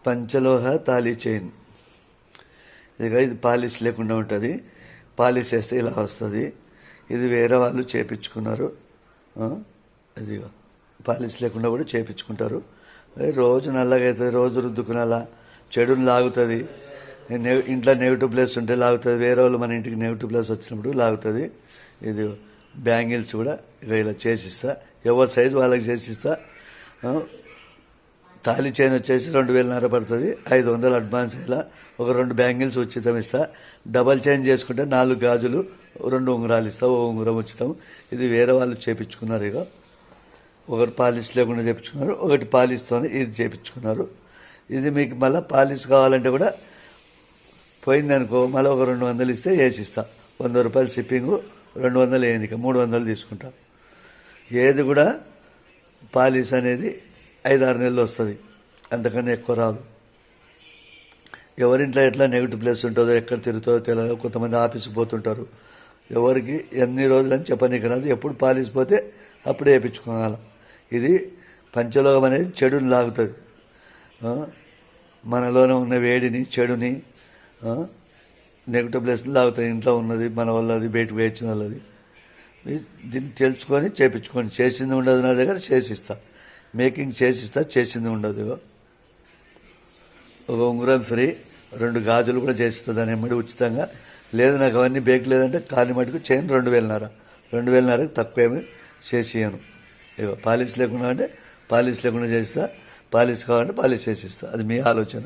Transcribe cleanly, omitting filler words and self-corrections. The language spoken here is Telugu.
పంచలోహ తాళీ చైన్. ఇది పాలిష్ లేకుండా ఉంటుంది. పాలిష్ చేస్తే ఇలా వస్తుంది. ఇది వేరే వాళ్ళు చేపించుకున్నారు. ఇది పాలిష్ లేకుండా కూడా చేపించుకుంటారు. రోజు నల్లగా అవుతుంది, రోజు రుద్దుకునేలా చెడుని లాగుతుంది. ఇంట్లో నెగిటివ్ ప్లేస్ ఉంటే లాగుతుంది, వేరే వాళ్ళు మన ఇంటికి నెగిటివ్ ప్లేస్ వచ్చినప్పుడు లాగుతుంది. ఇది బ్యాంగిల్స్ కూడా ఇలా చేసిస్తా, ఎవరి సైజు వాళ్ళకి చేసిస్తా. తాళి చైన్ వచ్చేసి 2,500 పడుతుంది. 500 అడ్వాన్స్. ఇలా ఒక 2 బ్యాంగిల్స్ ఉచితం ఇస్తా. డబల్ చైన్ చేసుకుంటే 4 గాజులు, 2 ఉంగరాలు ఇస్తా. ఓ ఉంగరం ఉచితం. ఇది వేరే వాళ్ళు చేపించుకున్నారు. ఇక ఒకటి పాలిష్ లేకుండా చేపించుకున్నారు, ఒకటి పాలిష్తోనే ఇది చేపించుకున్నారు. ఇది మీకు మళ్ళీ పాలిష్ కావాలంటే కూడా పోయిందనుకో మళ్ళీ ఒక 200 ఇస్తే వేసిస్తా. 100 రూపాయలు షిప్పింగు, 200 వేయనిక 300 తీసుకుంటా. ఏది కూడా పాలిష్ అనేది 5-6 నెలలు వస్తుంది, అంతకన్నా ఎక్కువ రాదు. ఎవరింట్లో ఎట్లా నెగిటివ్ ప్లేస్ ఉంటుందో, ఎక్కడ తిరుగుతుందో తెలియదు. కొంతమంది ఆఫీస్కి పోతుంటారు, ఎవరికి ఎన్ని రోజులని చెప్పనీకి రాదు. ఎప్పుడు పాలిష్ పోతే అప్పుడే వేయించుకోవాలి. ఇది పంచలోహం అనేది చెడుని లాగుతుంది. మనలోనే ఉన్న వేడిని, చెడుని, నెగిటివ్ ప్లేస్ని లాగుతుంది. ఇంట్లో ఉన్నది మన వాళ్ళది, బయటకు వేయించిన వాళ్ళది. దీన్ని తెలుసుకొని చేయించుకొని. చేసింది ఉండదు నా దగ్గర, చేసిస్తా. మేకింగ్ చేసిస్తా, చేసింది ఉండదు. ఒక ఉంగరం ఫ్రీ, 2 గాజులు కూడా చేసిస్తా దాని ఎమ్మడి ఉచితంగా. లేదు నాకు అవన్నీ బేక్ లేదంటే కాని మటుకు చైన్ 2,500. 2,500కి తక్కువ ఏమి చేసియను. పాలిష్ లేకుండా అంటే పాలిష్ లేకుండా చేస్తా, పాలిష్ కావాలంటే పాలిష్ చేసిస్తా. అది మీ ఆలోచన.